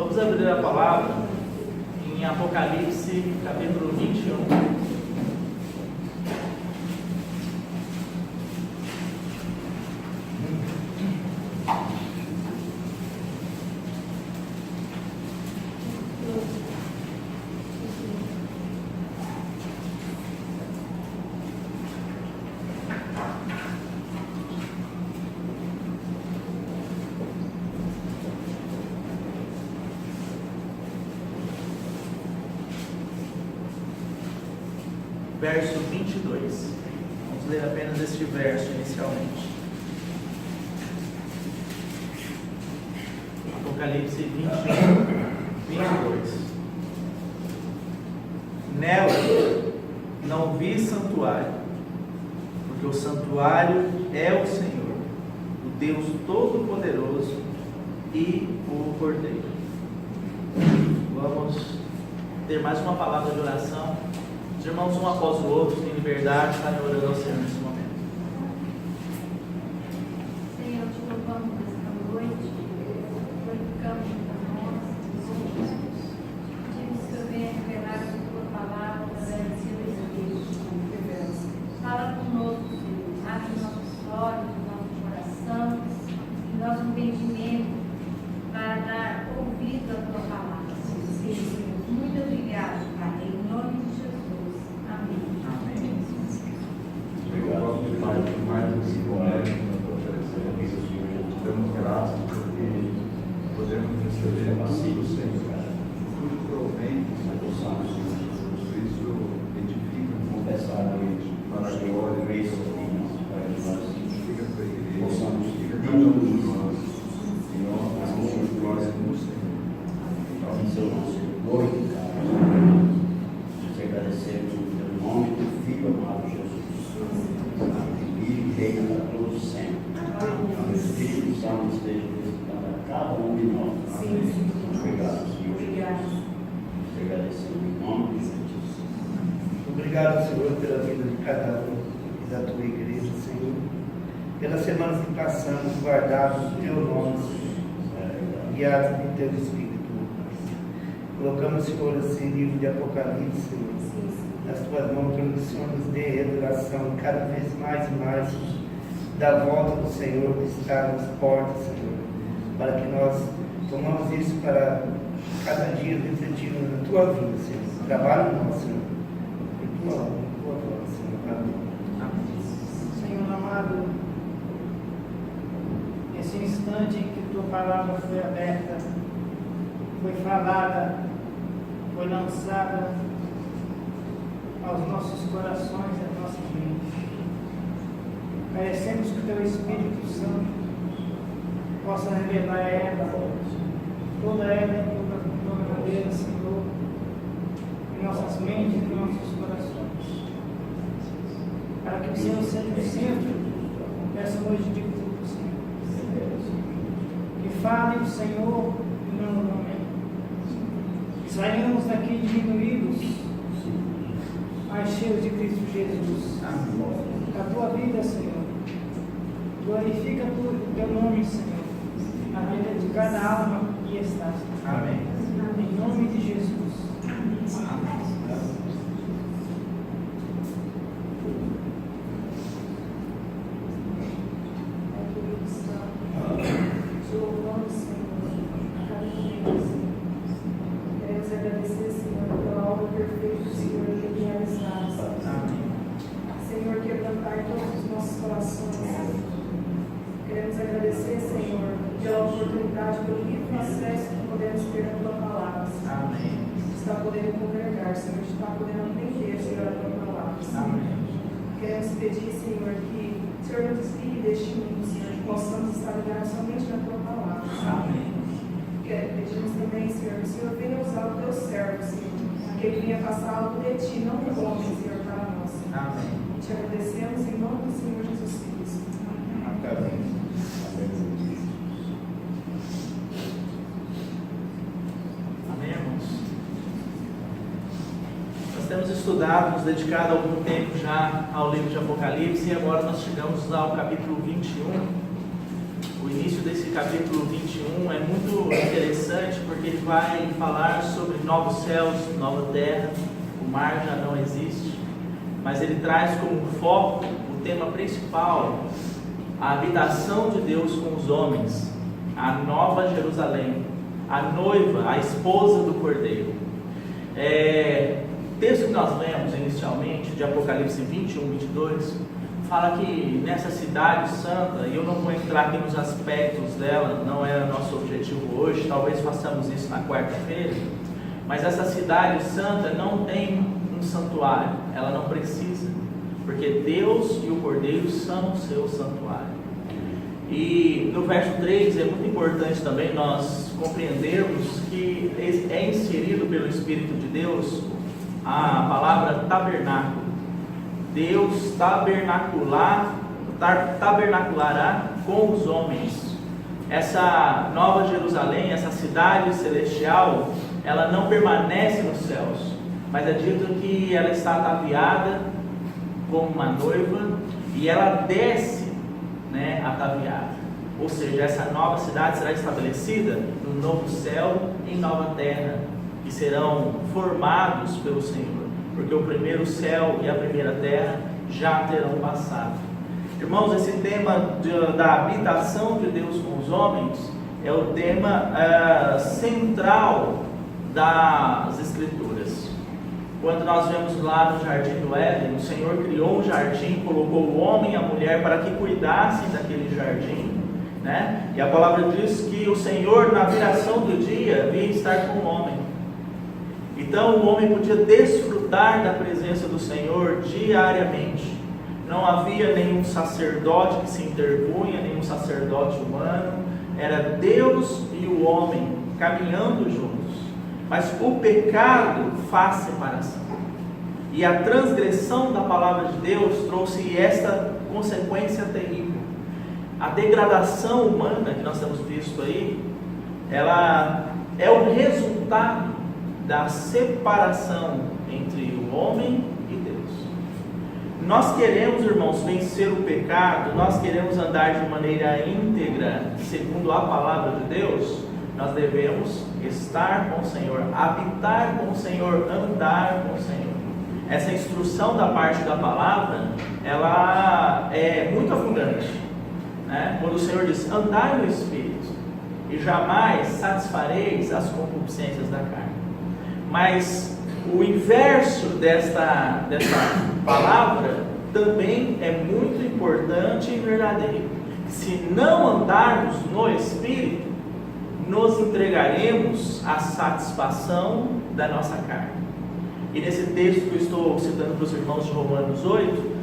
Vamos abrir a palavra em Apocalipse, capítulo 21. Verso 22. Vamos ler apenas este verso inicialmente. Apocalipse 21, 22. Nela não vi santuário, porque o santuário é o Senhor, o Deus Todo-Poderoso e o Cordeiro. Vamos ter mais uma palavra de oração. Os irmãos, um após o outro, em liberdade, estarem orando ao Senhor nesse momento. Senhor, te louvamos nesta noite, glorificamos a nós, pedimos que o Senhor venha revelar a tua palavra através do seu Espírito. Fala conosco, Senhor, abre os nossos olhos, o nosso coração, e nosso entendimento para dar ouvido à tua palavra. Senhor, muito obrigado, Pai, em nome de Jesus. Obrigado, Pai, por mais esse momento que nós oferecemos, Senhor. Te damos graças porque podemos receber assim do Senhor, cujo provento possamos, Senhor Jesus. Isso edifica confessar para a glória e isso, Pai, nós edifica para a igreja, possamos edificar cada um de nós, e nós damos glória no Senhor. Então, seu nome, glorificado, te agradecemos pelo nome do Filho amado Jesus. E reina para todos sempre. O Espírito Santo esteja visitando a cada um de nós. Amém. Obrigado, Senhor. Te agradecemos em nome de Jesus. Obrigado, Senhor, pela vida de cada um e da tua igreja, Senhor. Pelas semanas que passamos, guardados no teu nome, guiados pelo teu Espírito. Colocamos, Senhor, esse livro de Apocalipse, Senhor, nas tuas mãos, para que o Senhor nos dê revelação cada vez mais e mais da volta do Senhor que está nas portas, Senhor, para que nós tomamos isso para cada dia refletindo na tua vida, Senhor. Trabalho nosso, Senhor, por tua voz, Senhor. Amém. Senhor amado, nesse instante em que tua palavra foi aberta, foi falada, foi lançada aos nossos corações e às nossas mentes, merecemos que o teu Espírito Santo possa revelar toda ela, toda maneira, Senhor, em nossas mentes e em nossos corações, para que o Senhor seja o centro dessa noite de culto, Senhor. Que fale o Senhor e não o homem. Que saímos daqui diminuídos, mas cheios de Cristo Jesus. A tua vida, Senhor. Glorifica o teu nome, Senhor, na vida de cada alma que está. Amém. Em nome de Jesus. Amém. Te louvamos, Senhor, a cada momento, Senhor. Queremos agradecer, Senhor, pela obra perfeita do Senhor que é realizada. Amém. Senhor, quebrantar todos os nossos corações, Senhor. Queremos agradecer, Senhor, pela oportunidade, pelo livre acesso que podemos ter à tua palavra, Senhor. Amém. Está podendo congregar, Senhor, está podendo entender, Senhor, a tua palavra, Senhor. Amém. Queremos pedir, Senhor, que o Senhor nos desvie deste mundo, Senhor, que possamos estar ligados somente na tua palavra, Senhor. Amém. Pedimos também, Senhor, que o Senhor venha usar o teu servo, Senhor, que ele venha passar algo de ti, não do homem, Senhor, para nós, Senhor. Amém. E te agradecemos em nome do Senhor Jesus Cristo. Amém. Amém, irmãos? Nós temos estudado, nos dedicado algum tempo já ao livro de Apocalipse e agora nós chegamos ao capítulo 21. O início desse capítulo 21 é muito interessante porque ele vai falar sobre novos céus, nova terra. O mar já não existe, mas ele traz como foco o tema principal: a habitação de Deus com os homens, a nova Jerusalém, a noiva, a esposa do Cordeiro. O texto que nós lemos inicialmente, de Apocalipse 21, 22, fala que nessa cidade santa, e eu não vou entrar aqui nos aspectos dela, não é o nosso objetivo hoje, talvez façamos isso na quarta-feira, mas essa cidade santa não tem um santuário, ela não precisa, porque Deus e o Cordeiro são o seu santuário. E no verso 3 é muito importante também nós compreendermos que é inserido pelo Espírito de Deus a palavra tabernáculo. Deus tabernaculará com os homens. Essa nova Jerusalém, essa cidade celestial, ela não permanece nos céus, mas é dito que ela está ataviada como uma noiva e ela desce, ataviada. Ou seja, essa nova cidade será estabelecida no novo céu e nova terra, que serão formados pelo Senhor, porque o primeiro céu e a primeira terra já terão passado. Irmãos, esse tema da habitação de Deus com os homens é o tema central das Escrituras. Quando nós vemos lá no Jardim do Éden, o Senhor criou um jardim, colocou o homem e a mulher para que cuidassem daquele jardim, E a palavra diz que o Senhor, na viração do dia, vinha estar com o homem. Então o homem podia desfrutar da presença do Senhor diariamente. Não havia nenhum sacerdote que se interpunha, nenhum sacerdote humano. Era Deus e o homem caminhando juntos. Mas o pecado faz separação. E a transgressão da palavra de Deus trouxe esta consequência terrível. A degradação humana que nós temos visto aí, ela é o resultado da separação entre o homem e Deus. Nós queremos, irmãos, vencer o pecado, nós queremos andar de maneira íntegra, segundo a palavra de Deus, nós devemos estar com o Senhor, habitar com o Senhor, andar com o Senhor. Essa instrução da parte da palavra, ela é muito abundante, Quando o Senhor diz, andai no Espírito, e jamais satisfareis as concupiscências da carne. Mas o inverso desta palavra também é muito importante e verdadeiro. Se não andarmos no Espírito, nos entregaremos à satisfação da nossa carne. E nesse texto que eu estou citando para os irmãos de Romanos 8,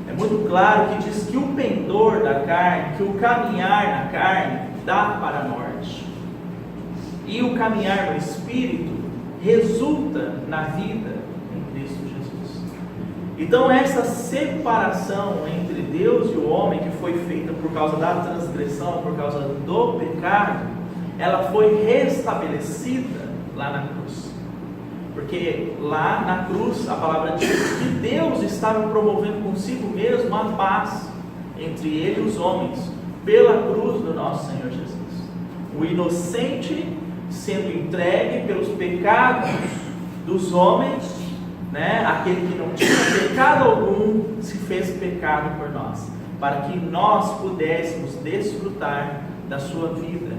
é muito claro que diz que o pendor da carne, que o caminhar na carne dá para a morte. E o caminhar no Espírito resulta na vida em Cristo Jesus. Então essa separação entre Deus e o homem, que foi feita por causa da transgressão, por causa do pecado, ela foi restabelecida lá na cruz. Porque lá na cruz a palavra diz que Deus estava promovendo consigo mesmo a paz entre ele e os homens, pela cruz do nosso Senhor Jesus. O inocente sendo entregue pelos pecados dos homens, aquele que não tinha pecado algum, se fez pecado por nós, para que nós pudéssemos desfrutar da sua vida.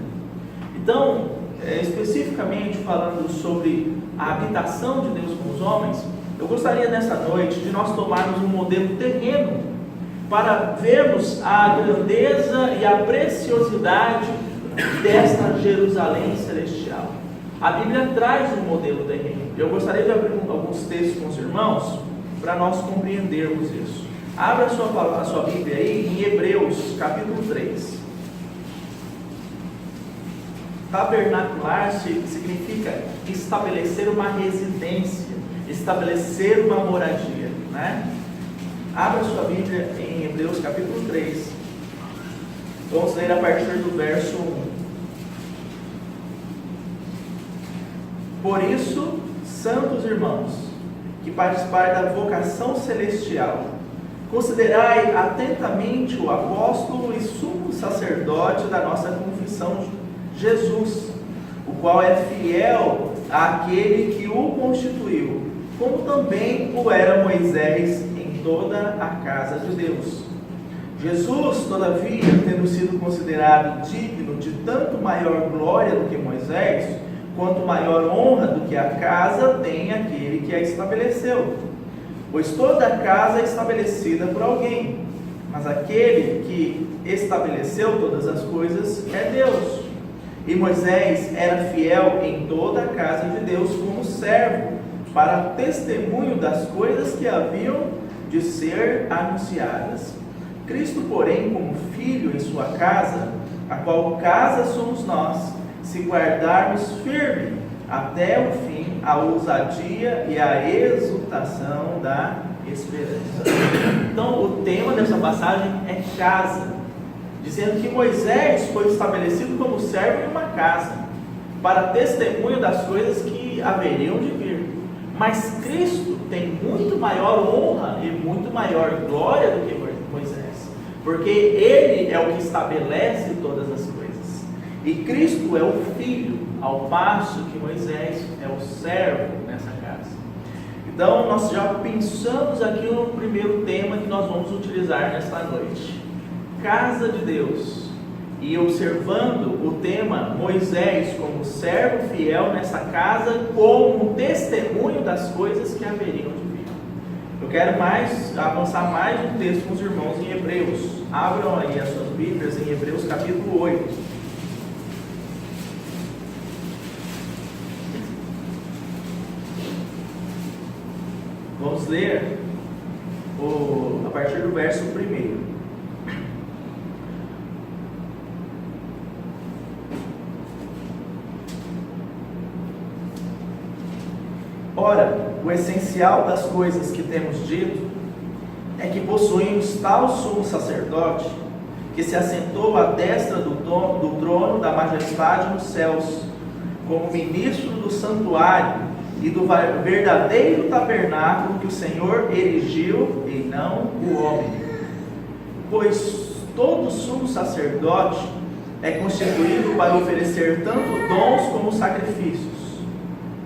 Então, especificamente falando sobre a habitação de Deus com os homens, eu gostaria nessa noite de nós tomarmos um modelo terreno para vermos a grandeza e a preciosidade desta Jerusalém celestial. A Bíblia traz um modelo terreno. Eu gostaria de abrir alguns textos com os irmãos para nós compreendermos isso. Abra a sua Bíblia aí em Hebreus capítulo 3. Tabernacular significa estabelecer uma residência, estabelecer uma moradia, Abra sua Bíblia em Hebreus capítulo 3. Vamos ler a partir do verso 1. Por isso, santos irmãos, que participai da vocação celestial, considerai atentamente o apóstolo e sumo sacerdote da nossa confissão, Jesus, o qual é fiel àquele que o constituiu, como também o era Moisés em toda a casa de Deus. Jesus, todavia, tendo sido considerado digno de tanto maior glória do que Moisés, quanto maior honra do que a casa tem aquele que a estabeleceu. Pois toda a casa é estabelecida por alguém, mas aquele que estabeleceu todas as coisas é Deus. E Moisés era fiel em toda a casa de Deus como servo, para testemunho das coisas que haviam de ser anunciadas. Cristo, porém, como filho em sua casa, a qual casa somos nós, se guardarmos firme até o fim a ousadia e a exultação da esperança. Então, o tema dessa passagem é casa, dizendo que Moisés foi estabelecido como servo em uma casa, para testemunho das coisas que haveriam de vir. Mas Cristo tem muito maior honra e muito maior glória do que Moisés, porque Ele é o que estabelece todas as coisas. E Cristo é o Filho, ao passo que Moisés é o servo nessa casa. Então, nós já pensamos aqui no primeiro tema que nós vamos utilizar nesta noite. Casa de Deus. E observando o tema Moisés como servo fiel nessa casa, como testemunho das coisas que haveriam de vir. Eu quero avançar mais um texto com os irmãos em Hebreus. Abram aí as suas Bíblias em Hebreus capítulo 8. Vamos ler a partir do verso 1. Ora, o essencial das coisas que temos dito é que possuímos tal sumo sacerdote que se assentou à destra do trono da majestade nos céus, como ministro do santuário e do verdadeiro tabernáculo que o Senhor erigiu e não o homem. Pois todo sumo sacerdote é constituído para oferecer tanto dons como sacrifícios.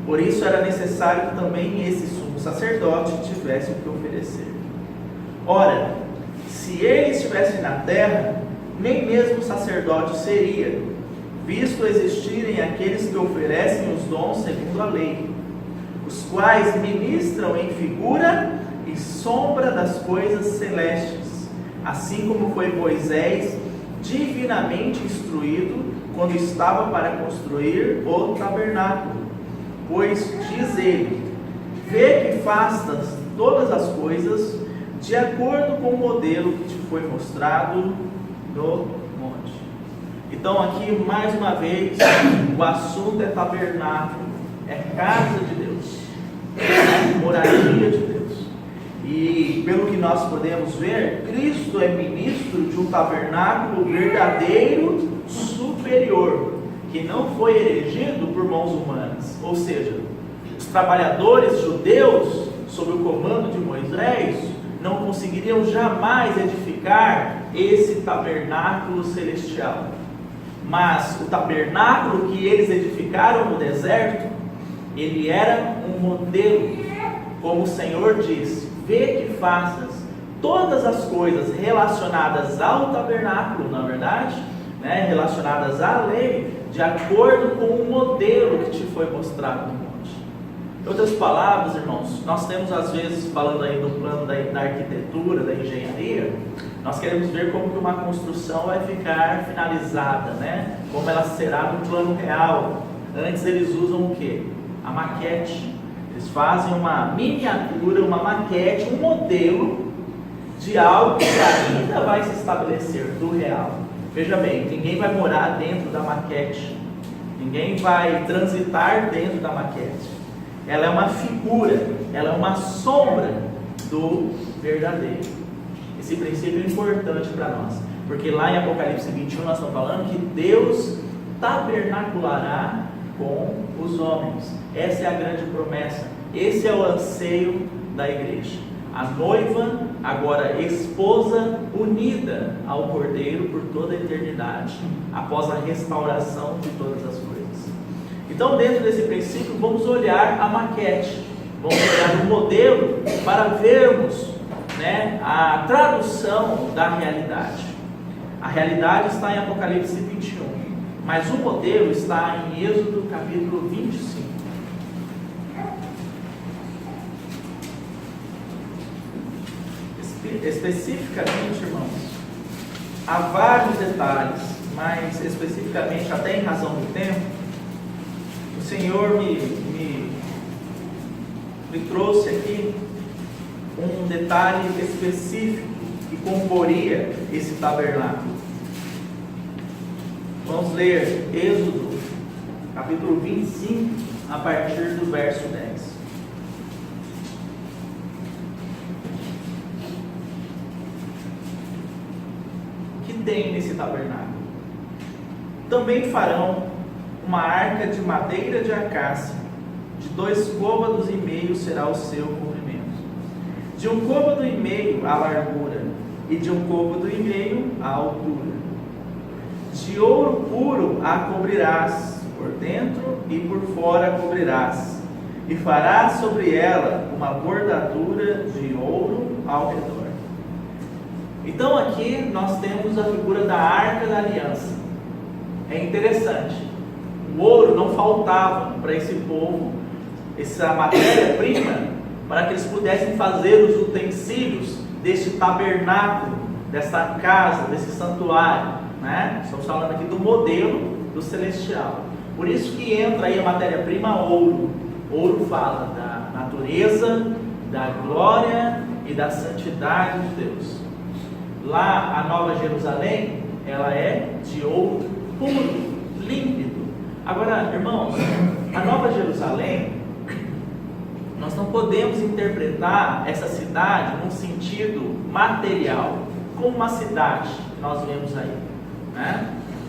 Por isso era necessário que também esse sumo sacerdote tivesse o que oferecer. Ora, se ele estivesse na terra, nem mesmo sacerdote seria, visto existirem aqueles que oferecem os dons segundo a lei, os quais ministram em figura e sombra das coisas celestes, assim como foi Moisés divinamente instruído quando estava para construir o tabernáculo. Pois diz ele: vê que faças todas as coisas de acordo com o modelo que te foi mostrado no monte. Então aqui mais uma vez o assunto é tabernáculo, é casa de Deus, é moradia de Deus. E pelo que nós podemos ver, Cristo é ministro de um tabernáculo verdadeiro, superior, que não foi erigido por mãos humanas. Ou seja, os trabalhadores judeus, sob o comando de Moisés, não conseguiriam jamais edificar esse tabernáculo celestial. Mas o tabernáculo que eles edificaram no deserto, ele era um modelo, como o Senhor diz: vê que faças todas as coisas relacionadas ao tabernáculo, na verdade, relacionadas à lei, de acordo com o modelo que te foi mostrado no monte. Em outras palavras, irmãos, nós temos às vezes, falando aí do plano da arquitetura, da engenharia, nós queremos ver como que uma construção vai ficar finalizada, como ela será no plano real. Antes eles usam o quê? A maquete. Eles fazem uma miniatura, uma maquete, um modelo de algo que ainda vai se estabelecer do real. Veja bem, ninguém vai morar dentro da maquete, ninguém vai transitar dentro da maquete. Ela é uma figura, ela é uma sombra do verdadeiro. Esse princípio é importante para nós, porque lá em Apocalipse 21 nós estamos falando que Deus tabernaculará com os homens. Essa é a grande promessa, esse é o anseio da igreja. A noiva, agora esposa, unida ao Cordeiro por toda a eternidade, após a restauração de todas as coisas. Então, dentro desse princípio, vamos olhar a maquete, vamos olhar o modelo para vermos, né, a tradução da realidade. A realidade está em Apocalipse 21, mas o modelo está em Êxodo capítulo 25. Especificamente, irmãos, há vários detalhes, mas especificamente, até em razão do tempo, o Senhor me trouxe aqui um detalhe específico que comporia esse tabernáculo. Vamos ler Êxodo capítulo 25, a partir do verso 10. Tem nesse tabernáculo. Também farão uma arca de madeira de acácia, de 2,5 côvados será o seu comprimento, de 1,5 côvado a largura, e de 1,5 côvado a altura. De ouro puro a cobrirás, por dentro e por fora a cobrirás, e farás sobre ela uma bordadura de ouro ao redor. Então aqui nós temos a figura da Arca da Aliança. É interessante, o ouro não faltava para esse povo, essa matéria-prima, para que eles pudessem fazer os utensílios deste tabernáculo, desta casa, desse santuário, né? Estamos falando aqui do modelo do celestial. Por isso que entra aí a matéria-prima ouro. Ouro fala da natureza, da glória e da santidade de Deus. Lá, a Nova Jerusalém, ela é de ouro puro, límpido. Agora, irmãos, a Nova Jerusalém, nós não podemos interpretar essa cidade num sentido material, como uma cidade que nós vemos aí, né?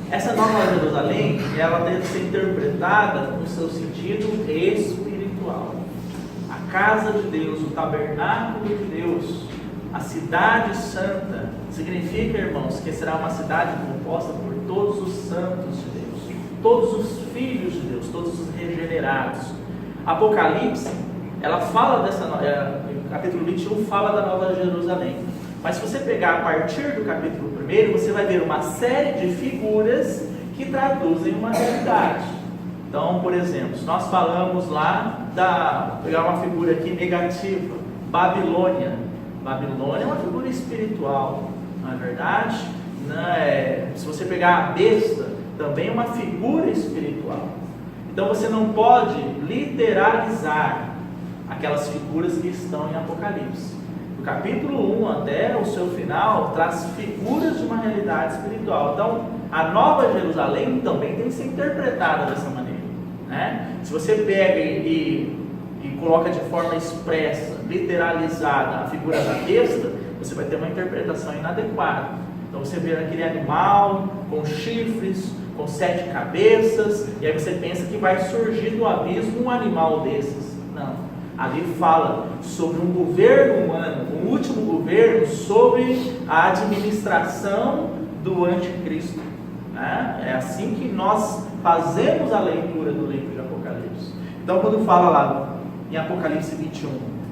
Essa Nova Jerusalém, ela deve ser interpretada no seu sentido espiritual. A casa de Deus, o tabernáculo de Deus, a cidade santa, significa, irmãos, que será uma cidade composta por todos os santos de Deus, todos os filhos de Deus, todos os regenerados. Apocalipse, ela fala dessa, capítulo 21 fala da Nova Jerusalém. Mas se você pegar a partir do capítulo 1, você vai ver uma série de figuras que traduzem uma realidade. Então, por exemplo, se nós falamos lá pegar uma figura aqui negativa, Babilônia. Babilônia é uma figura espiritual, não é verdade? Se você pegar a besta, também é uma figura espiritual. Então você não pode literalizar aquelas figuras que estão em Apocalipse. Do capítulo 1 até o seu final, traz figuras de uma realidade espiritual. Então, a Nova Jerusalém também tem que ser interpretada dessa maneira, né? Se você pega e coloca de forma expressa, literalizada a figura da besta, você vai ter uma interpretação inadequada. Então você vê aquele animal com chifres, com 7 cabeças, e aí você pensa que vai surgir do abismo um animal desses. Não, ali fala sobre um governo humano, um último governo sobre a administração do anticristo, né? É assim que nós fazemos a leitura do livro de Apocalipse. Então quando fala lá em Apocalipse 21,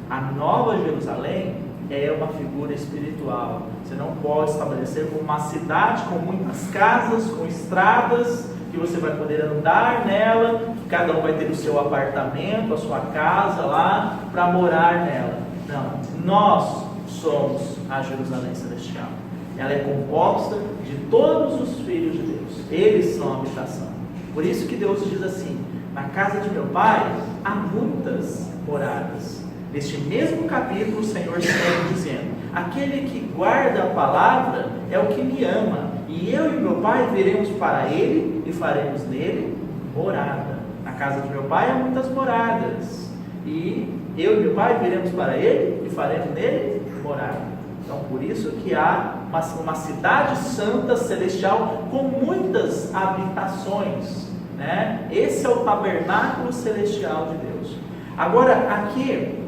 a Nova Jerusalém é uma figura espiritual. Você não pode estabelecer como uma cidade com muitas casas, com estradas, que você vai poder andar nela, que cada um vai ter o seu apartamento, a sua casa lá, para morar nela. Não, nós somos a Jerusalém Celestial. Ela é composta de todos os filhos de Deus. Eles são a habitação. Por isso que Deus diz assim: na casa de meu Pai há muitas moradas. Neste mesmo capítulo o Senhor segue dizendo: aquele que guarda a palavra é o que me ama, e eu e meu Pai viremos para ele e faremos nele morada. Na casa de meu Pai há muitas moradas, e eu e meu Pai viremos para ele e faremos nele morada. Então por isso que há uma cidade santa celestial com muitas habitações, né? Esse é o tabernáculo celestial de Deus. Agora aqui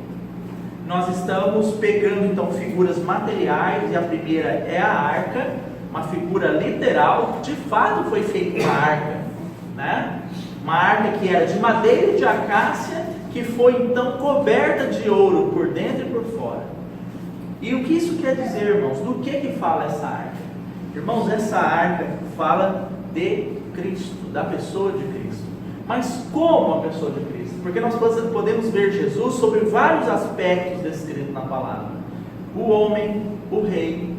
nós estamos pegando então figuras materiais, e a primeira é a arca, uma figura literal. De fato foi feita uma arca, né? Uma arca que era de madeira de acácia, que foi então coberta de ouro por dentro e por fora. E o que isso quer dizer, irmãos? Do que fala essa arca? Irmãos, essa arca fala de Cristo, da pessoa de Cristo. Mas como a pessoa de Cristo? Porque nós podemos ver Jesus sobre vários aspectos descritos na palavra. O homem, o rei,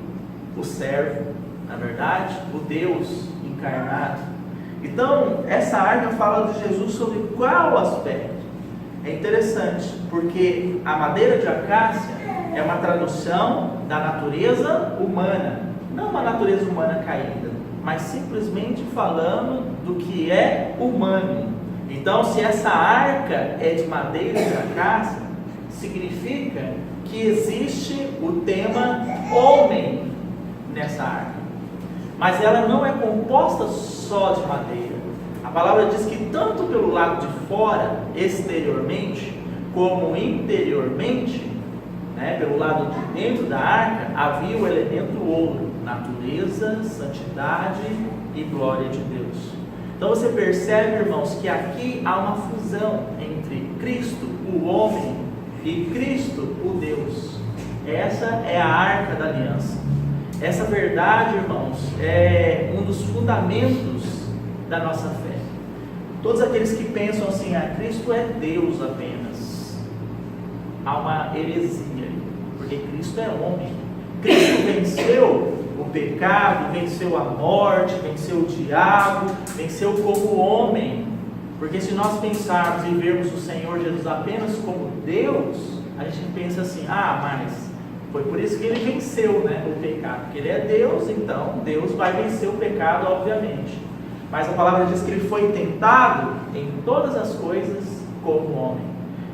o servo, na verdade, o Deus encarnado. Então, essa arca fala de Jesus sobre qual aspecto? É interessante, porque a madeira de acácia é uma tradução da natureza humana, não uma natureza humana caída, mas simplesmente falando do que é humano. Então, se essa arca é de madeira de acácia, significa que existe o tema homem nessa arca. Mas ela não é composta só de madeira. A palavra diz que tanto pelo lado de fora, exteriormente, como interiormente, pelo lado de dentro da arca, havia o elemento ouro, natureza, santidade e glória de Deus. Então você percebe, irmãos, que aqui há uma fusão entre Cristo, o homem, e Cristo, o Deus. Essa é a arca da aliança. Essa verdade, irmãos, é um dos fundamentos da nossa fé. Todos aqueles que pensam assim, Cristo é Deus apenas, há uma heresia, porque Cristo é homem. Cristo venceu o pecado, venceu a morte, venceu o diabo, venceu como homem. Porque se nós pensarmos e vermos o Senhor Jesus apenas como Deus, a gente pensa assim, mas foi por isso que ele venceu, o pecado, porque ele é Deus, então Deus vai vencer o pecado, obviamente. Mas a palavra diz que ele foi tentado em todas as coisas como homem.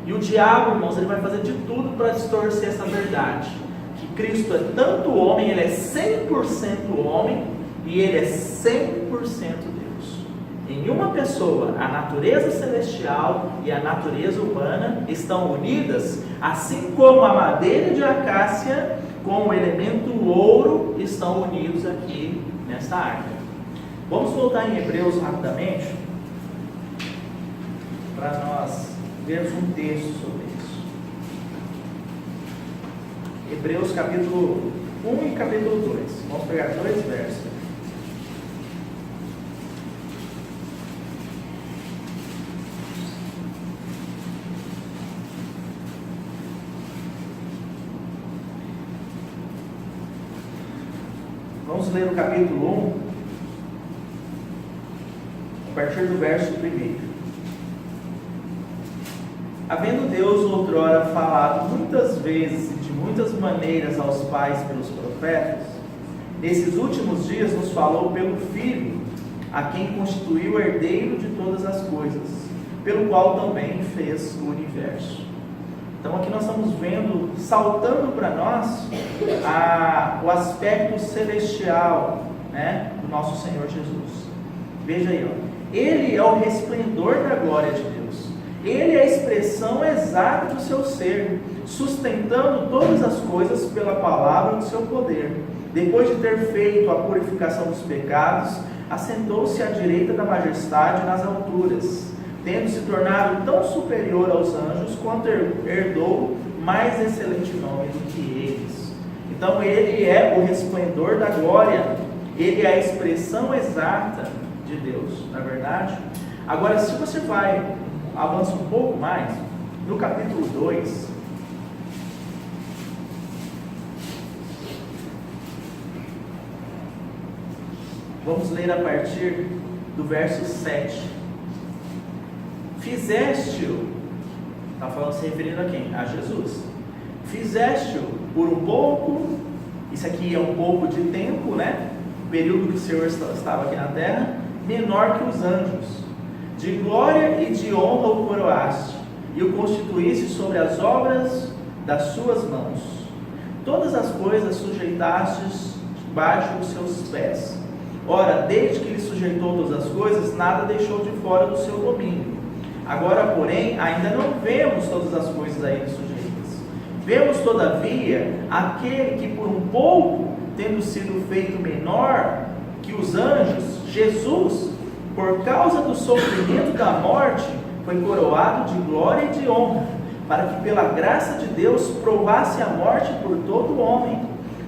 E o diabo, irmãos, ele vai fazer de tudo para distorcer essa verdade, que Cristo é tanto homem, ele é 100% homem e ele é 100% Deus. Em uma pessoa, a natureza celestial e a natureza humana estão unidas, assim como a madeira de acácia com o elemento ouro estão unidos aqui nesta arca. Vamos voltar em Hebreus rapidamente, para nós vermos um texto sobre isso. Hebreus capítulo 1 e capítulo 2. Vamos pegar 2 versos. Vamos ler o capítulo 1, a partir do verso 1. Havendo Deus outrora falado muitas vezes e de muitas maneiras aos pais pelos profetas, nesses últimos dias nos falou pelo Filho, a quem constituiu herdeiro de todas as coisas, pelo qual também fez o universo. Então aqui nós estamos vendo, saltando para nós, o aspecto celestial, do nosso Senhor Jesus. Veja aí, Ele é o resplendor da glória de Deus. Ele é a expressão exata do seu ser, sustentando todas as coisas pela palavra do seu poder. Depois de ter feito a purificação dos pecados, assentou-se à direita da majestade nas alturas, tendo se tornado tão superior aos anjos quanto herdou mais excelente nome do que eles. Então ele é o resplendor da glória, ele é a expressão exata de Deus, não é verdade? Agora, se você avança um pouco mais, no capítulo 2, vamos ler a partir do verso 7. Fizeste-o, está falando, se referindo a quem? A Jesus. Fizeste-o por um pouco, isso aqui é um pouco de tempo, o período que o Senhor estava aqui na terra, menor que os anjos. De glória e de honra o coroaste, e o constituíste sobre as obras das suas mãos. Todas as coisas sujeitastes debaixo dos seus pés. Ora, desde que lhe sujeitou todas as coisas, nada deixou de fora do seu domínio. Agora, porém, ainda não vemos todas as coisas a ele sujeitas. Vemos, todavia, aquele que por um pouco, tendo sido feito menor que os anjos, Jesus, por causa do sofrimento da morte, foi coroado de glória e de honra, para que pela graça de Deus provasse a morte por todo homem.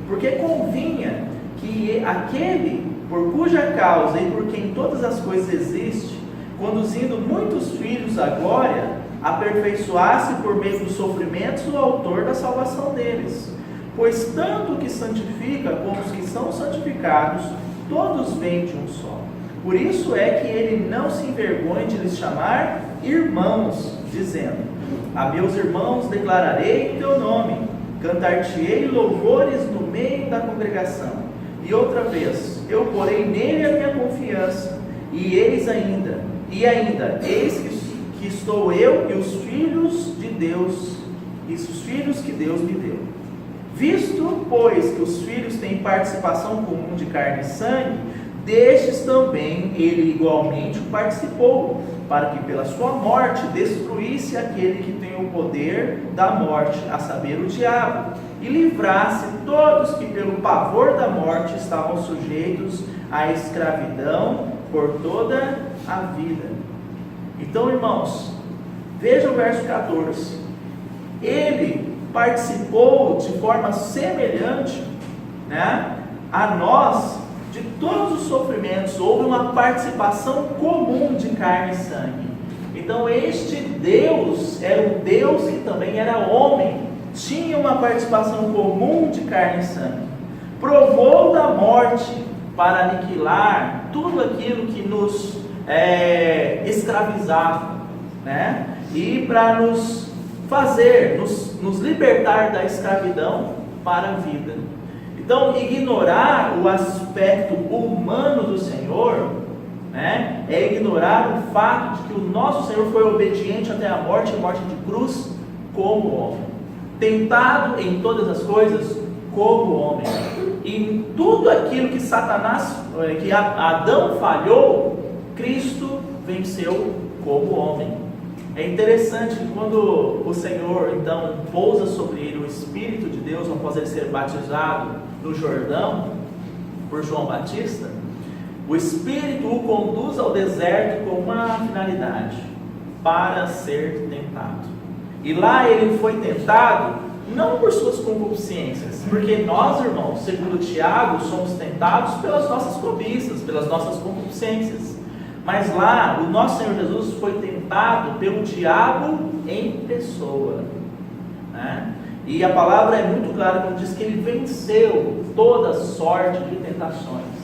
Porque convinha que aquele por cuja causa e por quem todas as coisas existem, conduzindo muitos filhos à glória, aperfeiçoasse por meio dos sofrimentos o autor da salvação deles. Pois tanto o que santifica como os que são santificados, todos vêm de um só. Por isso é que ele não se envergonha de lhes chamar irmãos, dizendo: a meus irmãos declararei o teu nome, cantar-te-ei louvores no meio da congregação. E outra vez, eu porei nele a minha confiança, e ainda, eis que estou eu e os filhos de Deus, e os filhos que Deus me deu. Visto, pois, que os filhos têm participação comum de carne e sangue, destes também ele igualmente participou, para que pela sua morte destruísse aquele que tem o poder da morte, a saber, o diabo, e livrasse todos que pelo pavor da morte estavam sujeitos à escravidão por toda a vida. Então, irmãos, veja o verso 14. Ele participou de forma semelhante, né, a nós, de todos os sofrimentos. Houve uma participação comum de carne e sangue. Então este Deus era um Deus que também era homem, tinha uma participação comum de carne e sangue, provou da morte para aniquilar tudo aquilo que nos escravizava, né? E para nos fazer, nos libertar da escravidão para a vida. Então, ignorar o aspecto humano do Senhor, né, é ignorar o fato de que o nosso Senhor foi obediente até a morte de cruz como homem, tentado em todas as coisas como homem. E em tudo aquilo que que Adão falhou, Cristo venceu como homem. É interessante que quando o Senhor então pousa sobre ele o Espírito de Deus após ele ser batizado no Jordão por João Batista, o Espírito o conduz ao deserto com uma finalidade: para ser tentado. E lá ele foi tentado não por suas concupiscências, porque nós, irmãos, segundo Tiago, somos tentados pelas nossas cobiças, pelas nossas concupiscências. Mas lá, o nosso Senhor Jesus foi tentado pelo diabo em pessoa, né? E a palavra é muito clara quando diz que ele venceu toda sorte de tentações.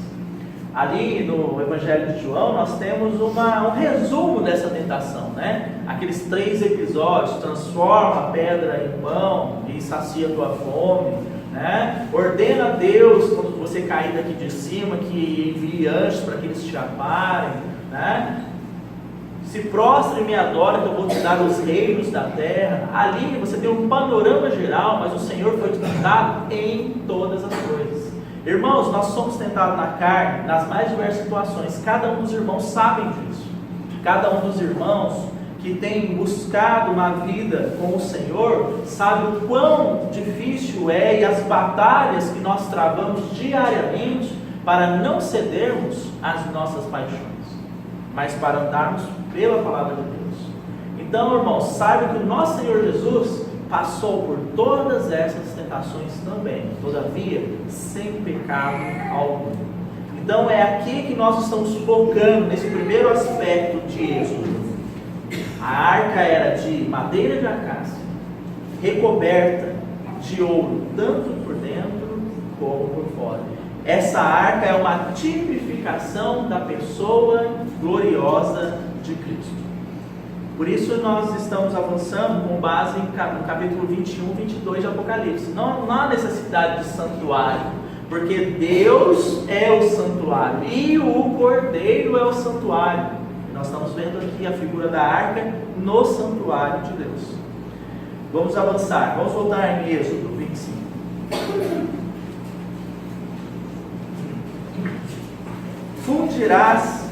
Ali no Evangelho de João nós temos um resumo dessa tentação, né? Aqueles 3 episódios: transforma a pedra em pão e sacia a tua fome, né? Ordena a Deus, quando você cair daqui de cima, que envie anjos para que eles te aparem, né? Se prostre e me adora, que eu vou te dar os reinos da terra. Ali você tem um panorama geral, mas o Senhor foi tentado em todas as coisas. Irmãos, nós somos tentados na carne, nas mais diversas situações. Cada um dos irmãos sabem disso. Cada um dos irmãos que tem buscado uma vida com o Senhor sabe o quão difícil é, e as batalhas que nós travamos diariamente para não cedermos às nossas paixões, mas para andarmos pela palavra de Deus. Então, irmãos, saiba que o nosso Senhor Jesus passou por todas essas tentações também, todavia sem pecado algum. Então é aqui que nós estamos focando, nesse primeiro aspecto de Êxodo. A arca era de madeira de acácia, recoberta de ouro, tanto por dentro como por fora. Essa arca é uma tipificação da pessoa gloriosa de Cristo. Por isso nós estamos avançando com base no capítulo 21, 22 de Apocalipse. Não há necessidade de santuário, porque Deus é o santuário e o Cordeiro é o santuário. E nós estamos vendo aqui a figura da arca no santuário de Deus. Vamos avançar, vamos voltar em Êxodo 25. Fundirás,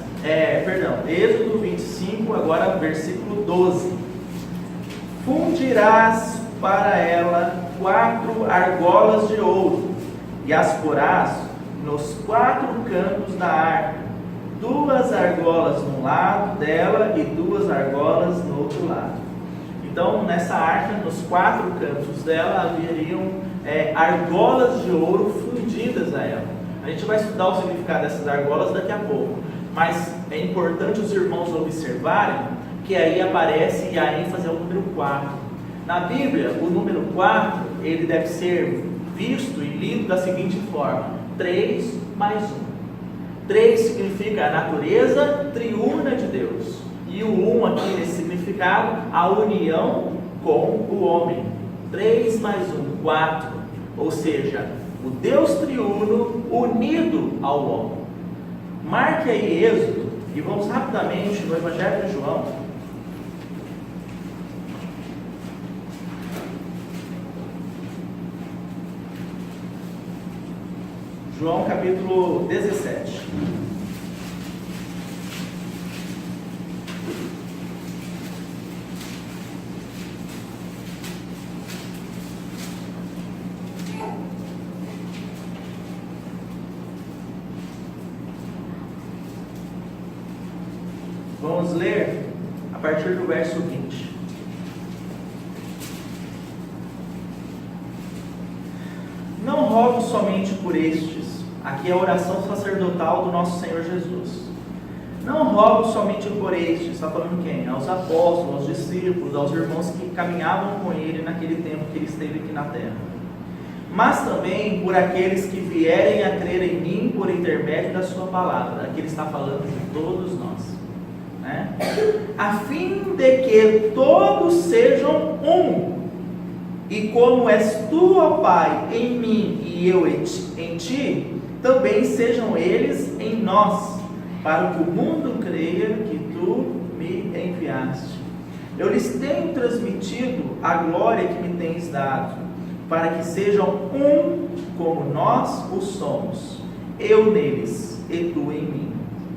Êxodo 25, agora versículo 12. Fundirás para ela 4 argolas de ouro, e as porás nos 4 cantos da arca, 2 argolas num lado dela e 2 argolas no outro lado. Então, nessa arca, nos 4 cantos dela, haveriam argolas de ouro fundidas a ela. A gente vai estudar o significado dessas argolas daqui a pouco, mas é importante os irmãos observarem que aí aparece e a ênfase é o número 4. Na Bíblia, o número 4, ele deve ser visto e lido da seguinte forma: 3 mais 1. 3 significa a natureza triuna de Deus. E o 1 aqui nesse significado, a união com o homem. 3 mais 1, 4. Ou seja, o Deus triuno unido ao homem. Marque aí Êxodo e vamos rapidamente no Evangelho de João. João capítulo 17. Vamos ler a partir do verso 20. Não rogo somente por estes. Aqui é a oração sacerdotal do nosso Senhor Jesus. Não rogo somente por estes. Está falando quem? Aos apóstolos, aos discípulos, aos irmãos que caminhavam com ele naquele tempo que ele esteve aqui na terra. Mas também por aqueles que vierem a crer em mim por intermédio da sua palavra. Aqui ele está falando de todos nós. A fim de que todos sejam um, e como és tu, ó Pai, em mim e eu em ti, também sejam eles em nós, para que o mundo creia que tu me enviaste. Eu lhes tenho transmitido a glória que me tens dado, para que sejam um como nós o somos, eu neles e tu em mim,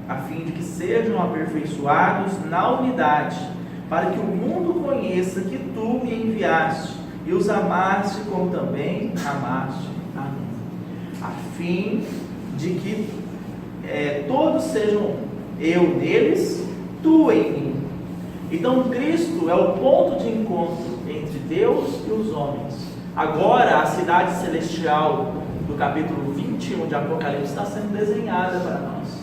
a fim de que sejam aperfeiçoados na unidade, para que o mundo conheça que tu me enviaste e os amaste como também amaste a mim, a fim de que todos sejam eu neles, tu em mim. Então Cristo é o ponto de encontro entre Deus e os homens. Agora a cidade celestial do capítulo 21 de Apocalipse está sendo desenhada para nós.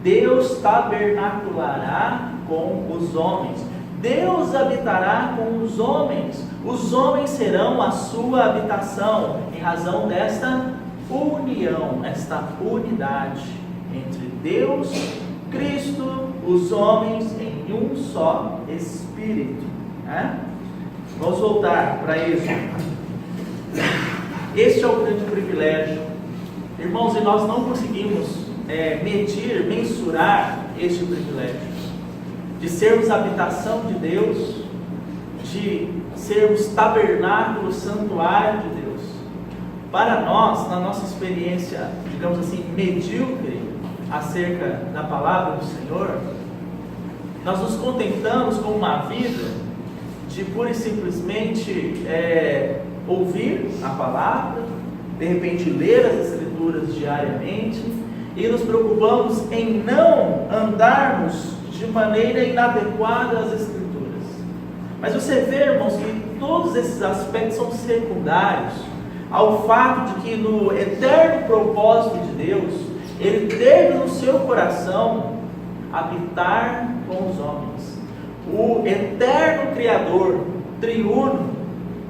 Deus tabernaculará com os homens. Deus habitará com os homens. Os homens serão a sua habitação, em razão desta união, esta unidade entre Deus, Cristo, os homens em um só Espírito. Vamos voltar para isso. Este é o grande privilégio. Irmãos, e nós não conseguimos medir, mensurar este privilégio de sermos habitação de Deus, de sermos tabernáculo, santuário de Deus. Para nós, na nossa experiência, digamos assim, medíocre acerca da palavra do Senhor, nós nos contentamos com uma vida de pura e simplesmente ouvir a palavra, de repente ler as Escrituras diariamente, e nos preocupamos em não andarmos de maneira inadequada às Escrituras. Mas você vê, irmãos, que todos esses aspectos são secundários ao fato de que no eterno propósito de Deus, Ele teve no seu coração habitar com os homens. O eterno Criador, triuno,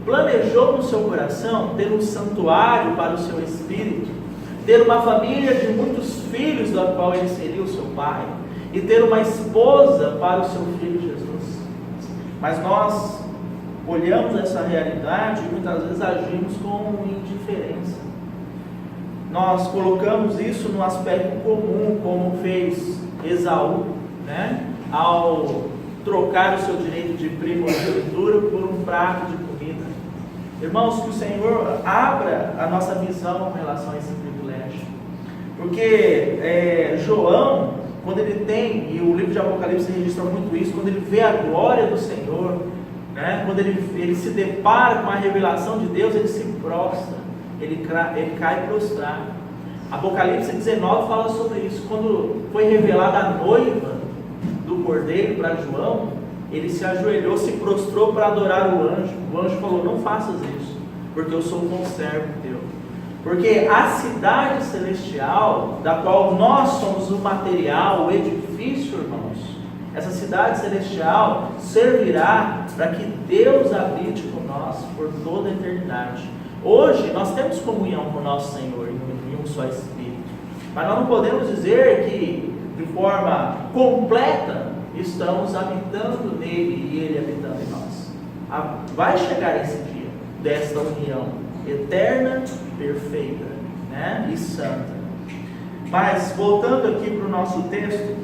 planejou no seu coração ter um santuário para o seu Espírito, ter uma família de muitos filhos, da qual ele seria o seu pai, e ter uma esposa para o seu filho Jesus. Mas nós olhamos essa realidade e muitas vezes agimos com indiferença. Nós colocamos isso no aspecto comum, como fez Esaú, ao trocar o seu direito de primogenitura por um prato de comida. Irmãos, que o Senhor abra a nossa visão em relação a esse privilégio. Porque João, quando ele tem, e o livro de Apocalipse registra muito isso, quando ele vê a glória do Senhor, quando ele se depara com a revelação de Deus, ele se prostra, ele cai prostrado. Apocalipse 19 fala sobre isso. Quando foi revelada a noiva do Cordeiro para João, ele se ajoelhou, se prostrou para adorar o anjo. O anjo falou: não faças isso, porque eu sou um conservo teu. Porque a cidade celestial, da qual nós somos o material, o edifício, irmãos, essa cidade celestial servirá para que Deus habite com nós por toda a eternidade. Hoje nós temos comunhão com o nosso Senhor em um só Espírito, mas nós não podemos dizer que de forma completa estamos habitando nele e ele habitando em nós. Vai chegar esse dia desta união eterna, perfeita, né? E santa. Mas voltando aqui para o nosso texto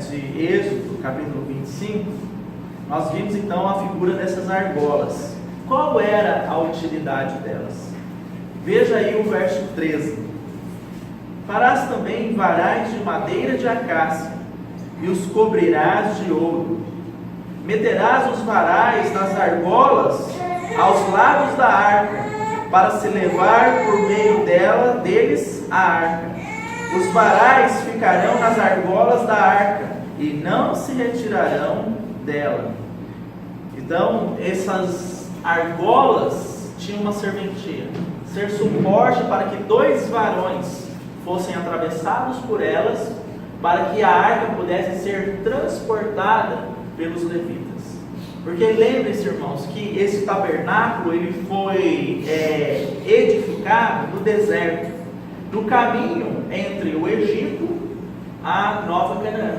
de Êxodo, capítulo 25, nós vimos então a figura dessas argolas. Qual era a utilidade delas? Veja aí o verso 13. Farás também varais de madeira de acácia e os cobrirás de ouro. Meterás os varais nas argolas aos lados da arca, para se levar por meio deles a arca. Os varais ficarão nas argolas da arca e não se retirarão dela. Então, essas argolas tinham uma serventia: ser suporte para que 2 varões fossem atravessados por elas, para que a arca pudesse ser transportada pelos levitas. Porque lembrem-se, irmãos, que esse tabernáculo ele foi edificado no deserto, no caminho entre o Egito a Nova Canaã.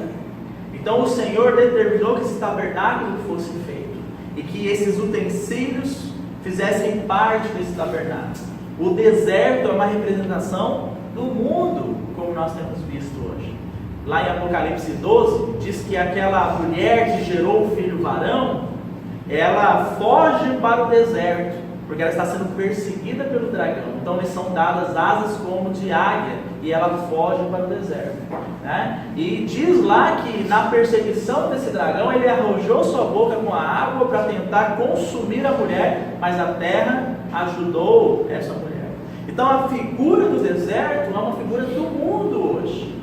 Então o Senhor determinou que esse tabernáculo fosse feito e que esses utensílios fizessem parte desse tabernáculo. O deserto é uma representação do mundo, como nós temos visto hoje. Lá em Apocalipse 12, diz que aquela mulher que gerou o filho varão, ela foge para o deserto, porque ela está sendo perseguida pelo dragão. Então lhe são dadas asas como de águia, e ela foge para o deserto, né? E diz lá que na perseguição desse dragão, ele arrojou sua boca com a água para tentar consumir a mulher, mas a terra ajudou essa mulher. Então a figura do deserto é uma figura do mundo hoje.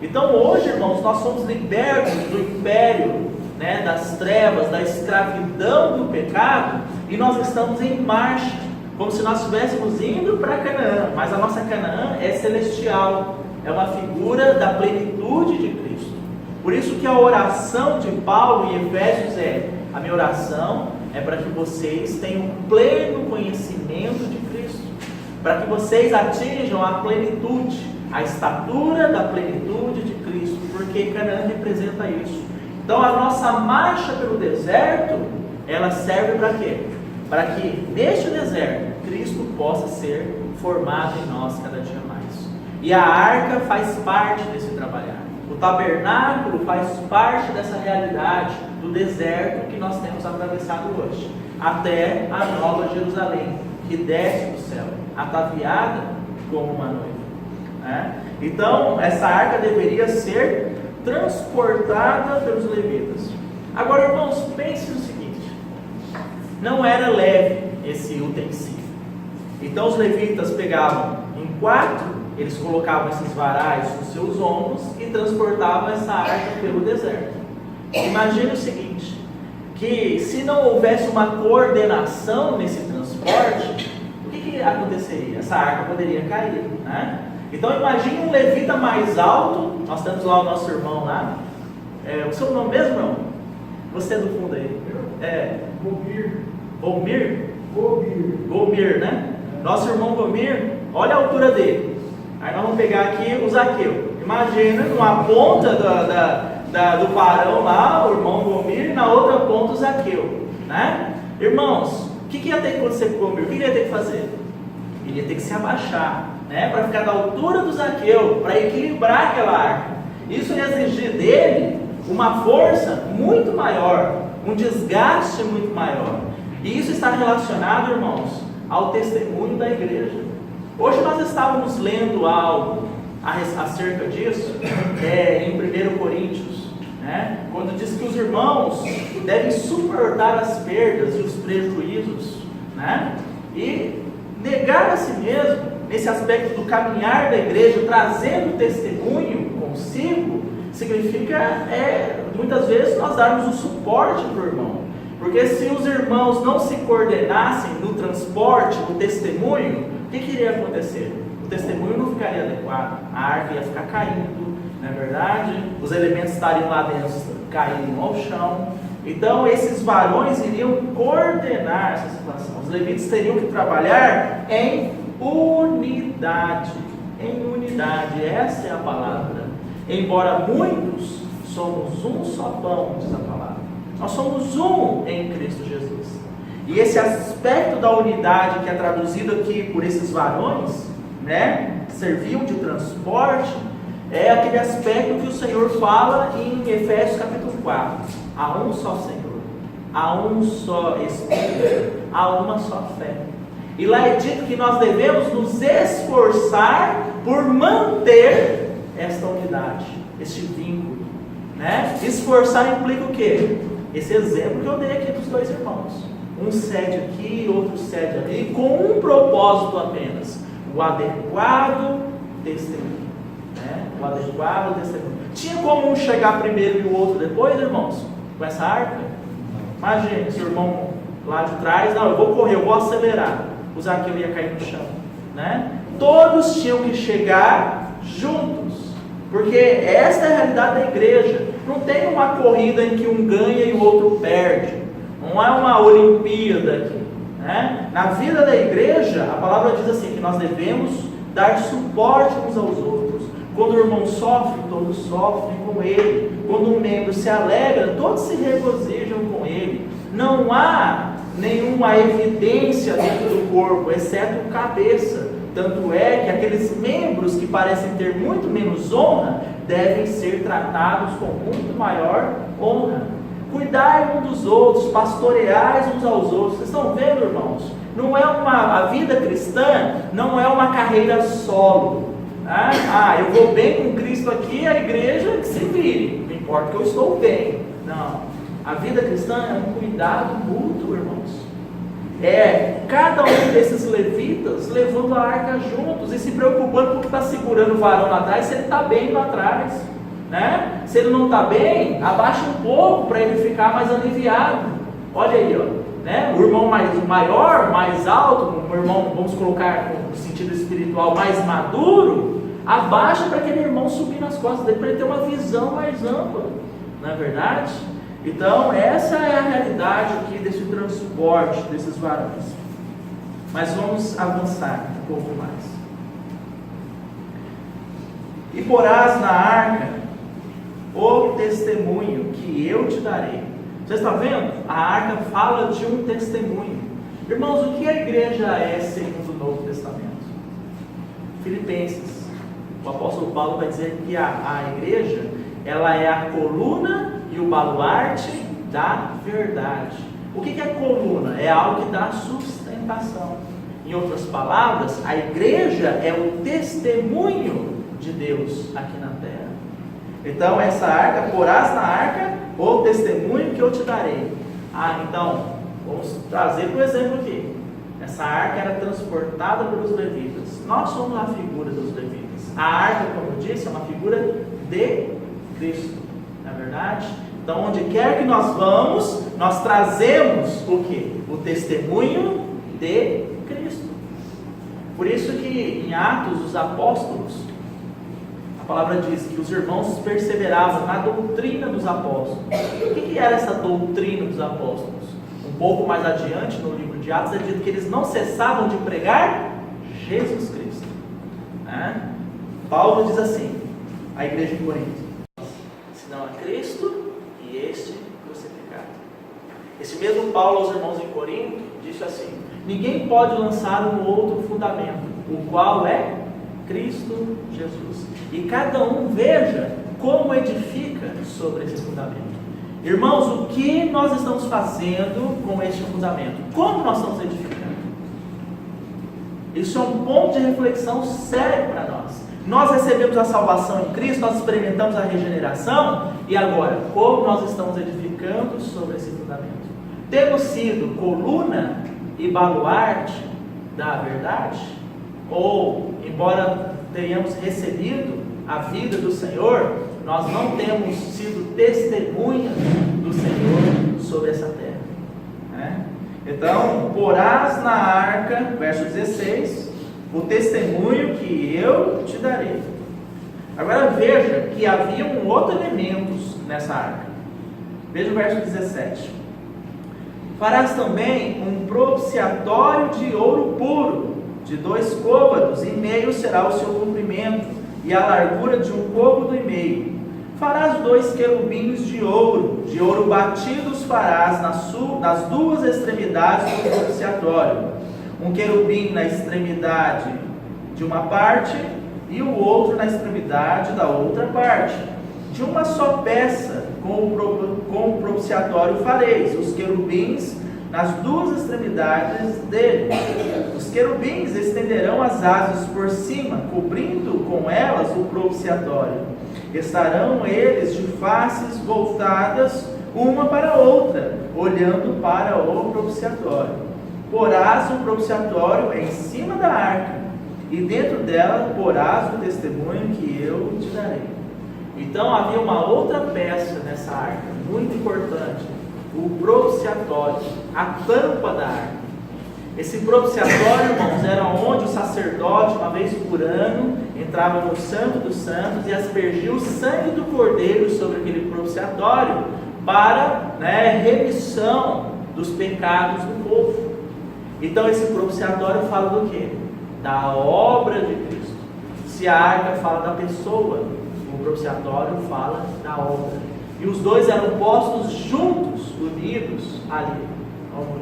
Então hoje, irmãos, nós somos libertos do império, né, das trevas, da escravidão do pecado, e nós estamos em marcha, como se nós estivéssemos indo para Canaã, mas a nossa Canaã é celestial, é uma figura da plenitude de Cristo. Por isso que a oração de Paulo em Efésios a minha oração é para que vocês tenham pleno conhecimento de Cristo, para que vocês atinjam a plenitude, a estatura da plenitude de Cristo, porque Canaã representa isso. Então a nossa marcha pelo deserto, ela serve para quê? Para que neste deserto Cristo possa ser formado em nós cada dia mais. E a arca faz parte desse trabalhar. O tabernáculo faz parte dessa realidade do deserto que nós temos atravessado hoje, até a nova Jerusalém, que desce do céu, ataviada como uma noiva, né? Então essa arca deveria ser transportada pelos levitas. Agora, irmãos, pense no seguinte: não era leve esse utensílio. Então os levitas pegavam em 4, eles colocavam esses varais nos seus ombros e transportavam essa arca pelo deserto. Imagine o seguinte, que se não houvesse uma coordenação nesse transporte, o que aconteceria? Essa arca poderia cair, né? Então imagine um levita mais alto. Nós temos lá o nosso irmão lá. O seu nome mesmo, irmão? Você é do fundo aí. Gomir, né? Nosso irmão Gomir, olha a altura dele. Aí nós vamos pegar aqui o Zaqueu. Imagina numa ponta do varão lá, o irmão Gomir, e na outra ponta o Zaqueu, né? Irmãos, o que ia ter que acontecer com o Gomir? O que ele ia ter que fazer? Ele ia ter que se abaixar, né, para ficar da altura do Zaqueu, para equilibrar aquela arca. Isso ia exigir dele uma força muito maior, um desgaste muito maior. E isso está relacionado, irmãos, ao testemunho da igreja. Hoje nós estávamos lendo algo acerca disso, em 1 Coríntios, né, quando diz que os irmãos devem suportar as perdas e os prejuízos, né, e negar a si mesmo nesse aspecto do caminhar da igreja, trazendo testemunho consigo, significa, muitas vezes, nós darmos o suporte para o irmão. Porque se os irmãos não se coordenassem no transporte, no testemunho, o que iria acontecer? O testemunho não ficaria adequado, a arca ia ficar caindo, não é verdade? Os elementos estariam lá dentro, caindo ao chão. Então, esses varões iriam coordenar essa situação. Os levitas teriam que trabalhar em unidade. Em unidade, essa é a palavra. Embora muitos, somos um só pão, diz a palavra. Nós somos um em Cristo Jesus. E esse aspecto da unidade que é traduzido aqui por esses varões, né, que serviam de transporte, é aquele aspecto que o Senhor fala em Efésios capítulo 4. Há um só Senhor, há um só Espírito, há uma só fé. E lá é dito que nós devemos nos esforçar por manter esta unidade, este vínculo, né? Esforçar implica o quê? Esse exemplo que eu dei aqui dos dois irmãos. Um cede aqui, outro cede ali, com um propósito apenas: o adequado testemunho. O adequado testemunho. Tinha como um chegar primeiro e o outro depois, irmãos? Com essa arca? Imagine, se o irmão lá de trás, não, eu vou correr, eu vou acelerar. O Zaqueu ia cair no chão, né? Todos tinham que chegar juntos, porque esta é a realidade da igreja. Não tem uma corrida em que um ganha e o outro perde. Não é uma Olimpíada aqui, né? Na vida da igreja, a palavra diz assim, que nós devemos dar suporte uns aos outros. Quando o irmão sofre, todos sofrem com ele. Quando um membro se alegra, todos se regozijam com ele. Não há nenhuma evidência dentro do corpo, exceto o cabeça. Tanto é que aqueles membros que parecem ter muito menos honra, devem ser tratados com muito maior honra. Cuidar uns dos outros, pastorear uns aos outros. Vocês estão vendo, irmãos? A vida cristã não é uma carreira solo. Eu vou bem com Cristo aqui, a igreja que se vire, não importa que eu estou bem. Não, a vida cristã é um cuidado mútuo, irmãos. É cada um desses levitas levando a arca juntos e se preocupando com o que está segurando o varão lá atrás, se ele está bem lá atrás, né? Se ele não está bem, abaixa um pouco para ele ficar mais aliviado. Olha aí, ó, né? O irmão maior, mais alto, um irmão, vamos colocar no sentido espiritual, mais maduro, abaixa para aquele irmão subir nas costas dele, para ele ter uma visão mais ampla, não é verdade? Então, essa é a realidade aqui desse transporte desses varões. Mas vamos avançar um pouco mais. E porás na arca o testemunho que eu te darei. Você está vendo? A arca fala de um testemunho. Irmãos, o que a igreja é segundo o Novo Testamento? Filipenses. O apóstolo Paulo vai dizer que a igreja, ela é a coluna e o baluarte da verdade. O que é coluna? É algo que dá sustentação. Em outras palavras, a igreja é o testemunho de Deus aqui na terra. Então, essa arca, porás na arca o testemunho que eu te darei. Então, vamos trazer para o exemplo aqui. Essa arca era transportada pelos levitas. Nós somos a figura dos levitas. A arca, como eu disse, é uma figura de Cristo. Não é verdade? Então, onde quer que nós vamos, nós trazemos o quê? O testemunho de Cristo. Por isso que em Atos dos Apóstolos, a palavra diz que os irmãos perseveravam na doutrina dos apóstolos. O que era essa doutrina dos apóstolos? Um pouco mais adiante no livro de Atos é dito que eles não cessavam de pregar Jesus Cristo, né? Paulo diz assim, a igreja de Corinto: senão a Cristo e este crucificado. Esse mesmo Paulo aos irmãos em Corinto disse assim: ninguém pode lançar um outro fundamento, o qual é Cristo Jesus. E cada um veja como edifica sobre esse fundamento. Irmãos, o que nós estamos fazendo com este fundamento? Como nós estamos edificando? Isso é um ponto de reflexão sério para nós. Nós recebemos a salvação em Cristo, nós experimentamos a regeneração, e agora, como nós estamos edificando sobre esse fundamento? Temos sido coluna e baluarte da verdade? ou embora tenhamos recebido a vida do Senhor, nós não temos sido testemunhas do Senhor sobre essa terra, né? Então, porás na arca, verso 16, o testemunho que eu te darei. Agora veja que havia um outro elemento nessa arca. Veja o verso 17. Farás também um propiciatório de ouro puro, de 2 côvados, e meio será o seu comprimento, e a largura de 1 côvado e meio. Farás 2 querubins de ouro batidos farás nas 2 extremidades do propiciatório. Um querubim na extremidade de uma parte, e o outro na extremidade da outra parte. De uma só peça, com o propiciatório fareis os querubins nas 2 extremidades dele. Os querubins estenderão as asas por cima, cobrindo com elas o propiciatório. Estarão eles de faces voltadas uma para a outra, olhando para o propiciatório. Porás o propiciatório em cima da arca, e dentro dela porás o testemunho que eu te darei. Então havia uma outra peça nessa arca, muito importante, o propiciatório, a tampa da arca. Esse propiciatório, irmãos, era onde o sacerdote, uma vez por ano, entrava no Santo dos Santos e aspergia o sangue do cordeiro sobre aquele propiciatório para remissão dos pecados do povo. Então esse propiciatório fala do quê? Da obra de Cristo. Se a arca fala da pessoa, o propiciatório fala da obra. E os dois eram postos juntos, unidos ali,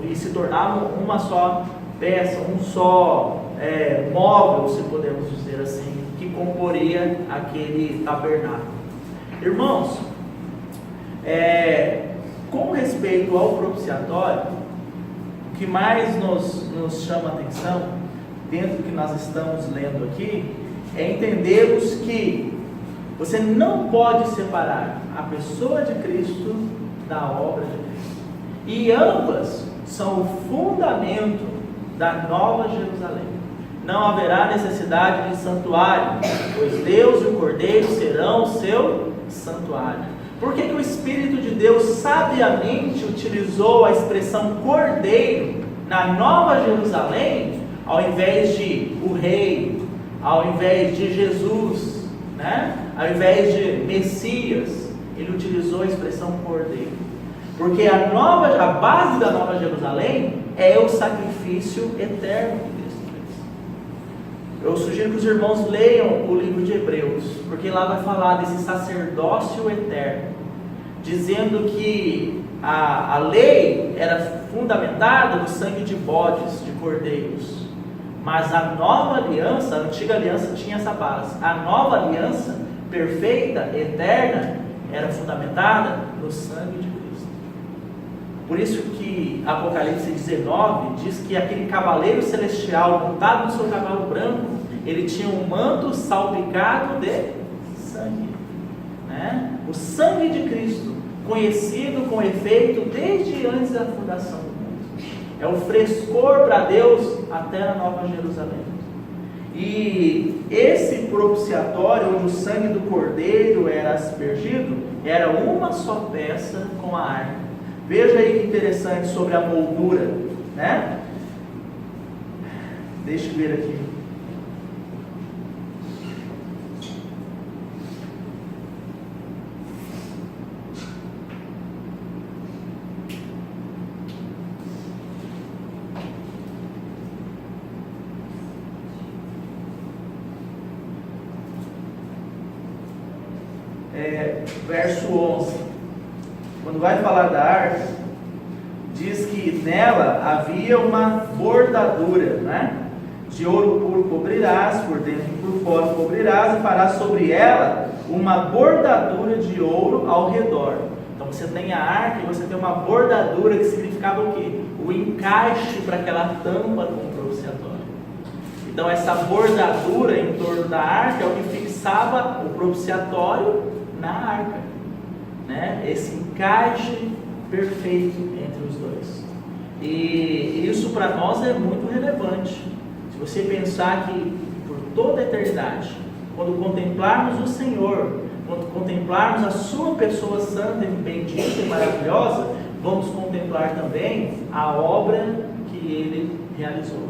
e se tornavam uma só peça, um só móvel, se podemos dizer assim, que comporia aquele tabernáculo. Irmãos, com respeito ao propiciatório, o que mais nos chama a atenção, dentro do que nós estamos lendo aqui, é entendermos que você não pode separar a pessoa de Cristo da obra de Cristo. E ambas são o fundamento da Nova Jerusalém. Não haverá necessidade de santuário, pois Deus e o Cordeiro serão o seu santuário. Por que o Espírito de Deus sabiamente utilizou a expressão Cordeiro na Nova Jerusalém, ao invés de o Rei, ao invés de Jesus, ao invés de Messias? Ele utilizou a expressão Cordeiro, porque a base da Nova Jerusalém é o sacrifício eterno de Cristo. Eu sugiro que os irmãos leiam o livro de Hebreus, porque lá vai falar desse sacerdócio eterno, dizendo que a lei era fundamentada no sangue de bodes, de cordeiros, mas a nova aliança, a antiga aliança tinha essa base. A nova aliança perfeita, eterna, era fundamentada no sangue de Cristo. Por isso que Apocalipse 19 diz que aquele cavaleiro celestial montado no seu cavalo branco, ele tinha um manto salpicado de sangue, o sangue de Cristo, conhecido com efeito desde antes da fundação do mundo. É o frescor para Deus até a Nova Jerusalém. E esse propiciatório, onde o sangue do cordeiro era aspergido, era uma só peça com a arca. Veja aí que interessante sobre a moldura, Deixa eu ver aqui. Verso 11, quando vai falar da arca, diz que nela havia uma bordadura, de ouro puro cobrirás, por dentro e por fora cobrirás, e farás sobre ela uma bordadura de ouro ao redor. Então você tem a arca e você tem uma bordadura, que significava o quê? O encaixe para aquela tampa com o propiciatório. Então essa bordadura em torno da arca é o que fixava o propiciatório na arca, esse encaixe perfeito entre os dois. E isso para nós é muito relevante. Se você pensar que por toda a eternidade, quando contemplarmos o Senhor, quando contemplarmos a sua pessoa santa e bendita e maravilhosa, vamos contemplar também a obra que Ele realizou.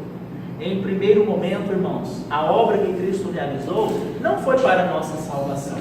Em primeiro momento, irmãos, a obra que Cristo realizou não foi para a nossa salvação.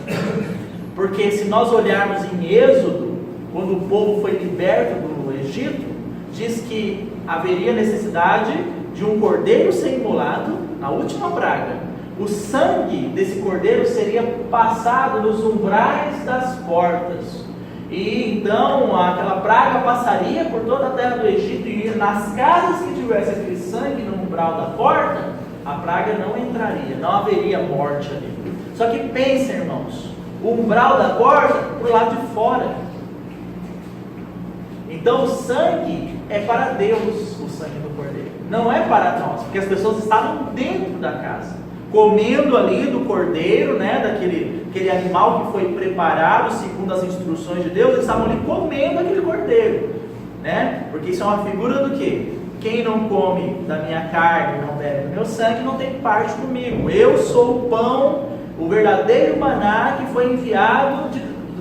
Porque se nós olharmos em Êxodo, quando o povo foi liberto do Egito, diz que haveria necessidade de um cordeiro ser imolado na última praga. O sangue desse cordeiro seria passado nos umbrais das portas. E então aquela praga passaria por toda a terra do Egito, e nas casas que tivesse aquele sangue no umbral da porta, a praga não entraria, não haveria morte ali. Só que pensem, irmãos, o umbral da porta para o lado de fora. Então o sangue é para Deus, o sangue do cordeiro, não é para nós, porque as pessoas estavam dentro da casa, comendo ali do cordeiro, né, daquele animal que foi preparado segundo as instruções de Deus. Eles estavam ali comendo aquele cordeiro, né, porque isso é uma figura do quê? Quem não come da minha carne, não bebe do meu sangue, não tem parte comigo. Eu sou o pão, o verdadeiro maná que foi enviado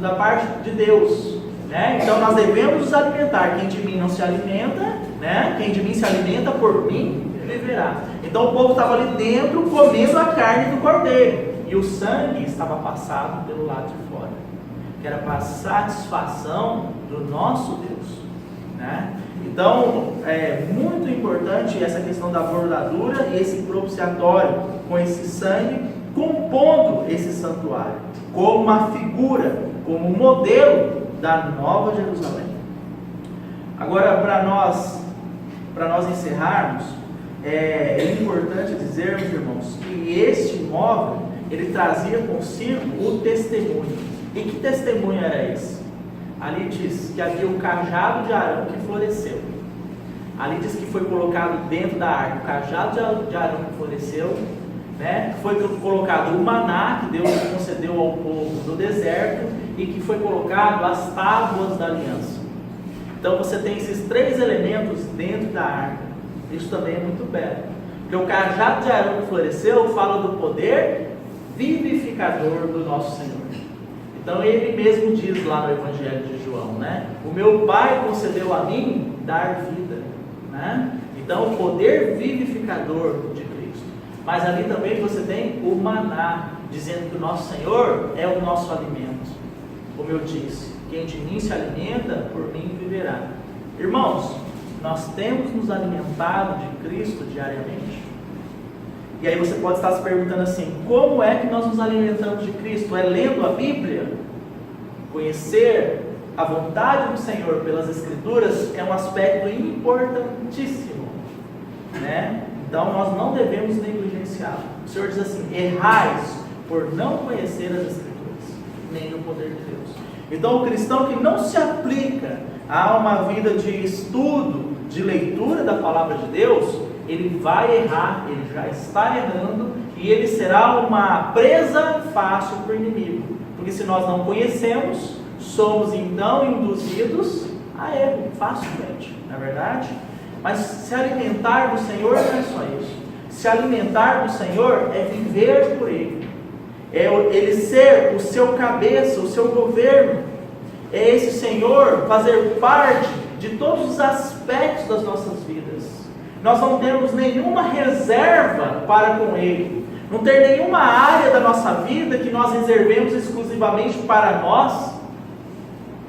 da parte de Deus, né? Então nós devemos nos alimentar. Quem de mim não se alimenta, né? Quem de mim se alimenta, por mim viverá. Então o povo estava ali dentro comendo a carne do cordeiro, e o sangue estava passado pelo lado de fora, que era para a satisfação do nosso Deus, né? Então é muito importante essa questão da bordadura e esse propiciatório com esse sangue compondo esse santuário, como uma figura, como um modelo da Nova Jerusalém. Agora, para nós encerrarmos, é importante dizermos, irmãos, que este móvel, ele trazia consigo o testemunho. E que testemunho era esse? Ali diz que havia o cajado de Arão que floresceu. Ali diz que foi colocado dentro da arca o cajado de Arão que floresceu, né? Foi colocado o maná que Deus concedeu ao povo no deserto, e que foi colocado as tábuas da aliança. Então você tem esses três elementos dentro da arca. Isso também é muito belo, porque o cajado de Arão que floresceu fala do poder vivificador do nosso Senhor. Então ele mesmo diz lá no Evangelho de João, né? O meu Pai concedeu a mim dar vida, né? Então o poder vivificador de Cristo. Mas ali também você tem o maná, dizendo que o nosso Senhor é o nosso alimento. Como eu disse, quem de mim se alimenta, por mim viverá. Irmãos, nós temos nos alimentado de Cristo diariamente? E aí você pode estar se perguntando assim: como é que nós nos alimentamos de Cristo? É lendo a Bíblia? Conhecer a vontade do Senhor pelas Escrituras é um aspecto importantíssimo, né? Então nós não devemos negligenciá-lo. O Senhor diz assim: errais por não conhecer as Escrituras, nem o poder de Deus. Então o cristão que não se aplica a uma vida de estudo, de leitura da palavra de Deus, ele vai errar, ele já está errando, e ele será uma presa fácil para o inimigo, porque se nós não conhecemos, somos então induzidos a erro facilmente, não é verdade? Mas se alimentar do Senhor não é só isso. Se alimentar do Senhor é viver por Ele, é Ele ser o seu cabeça, o seu governo, é esse Senhor fazer parte de todos os aspectos das nossas vidas. Nós não temos nenhuma reserva para com Ele, não tem nenhuma área da nossa vida que nós reservemos exclusivamente para nós,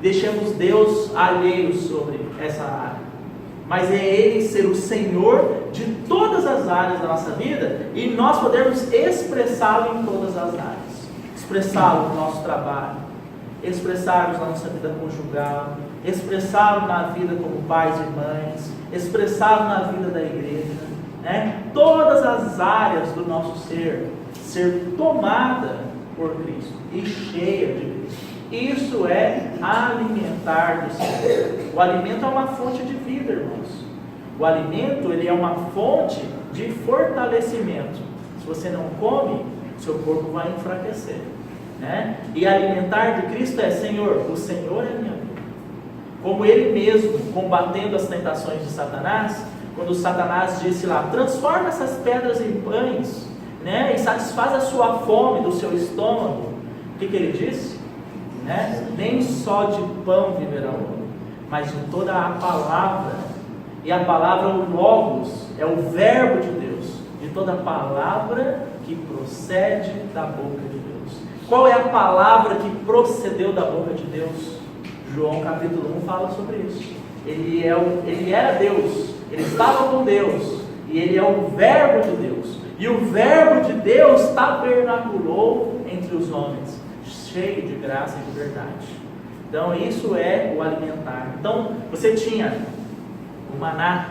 deixemos Deus alheio sobre essa área. Mas é Ele ser o Senhor de todas as áreas da nossa vida, e nós podemos expressá-lo em todas as áreas. Expressá-lo no nosso trabalho, expressá-lo na nossa vida conjugal, expressá-lo na vida como pais e mães, expressá-lo na vida da igreja, né? Todas as áreas do nosso ser tomada por Cristo e cheia de Cristo. Isso é alimentar do Senhor. O alimento é uma fonte de vida, irmãos. O alimento, ele é uma fonte de fortalecimento. Se você não come, seu corpo vai enfraquecer, né? E alimentar de Cristo é: Senhor, o Senhor é minha vida. Como Ele mesmo, combatendo as tentações de Satanás, quando Satanás disse lá, transforma essas pedras em pães, né? E satisfaz a sua fome do seu estômago. O que ele disse? Né? Nem só de pão viverá o homem, mas de toda a palavra. E a palavra, o Logos, é o verbo de Deus, de toda a palavra que procede da boca de Deus. Qual é a palavra que procedeu da boca de Deus? João capítulo 1 fala sobre isso. Ele era Deus, ele estava com Deus, e ele é o verbo de Deus. E o verbo de Deus tabernaculou entre os homens, cheio de graça e de verdade. Então isso é o alimentar. Então você tinha o maná,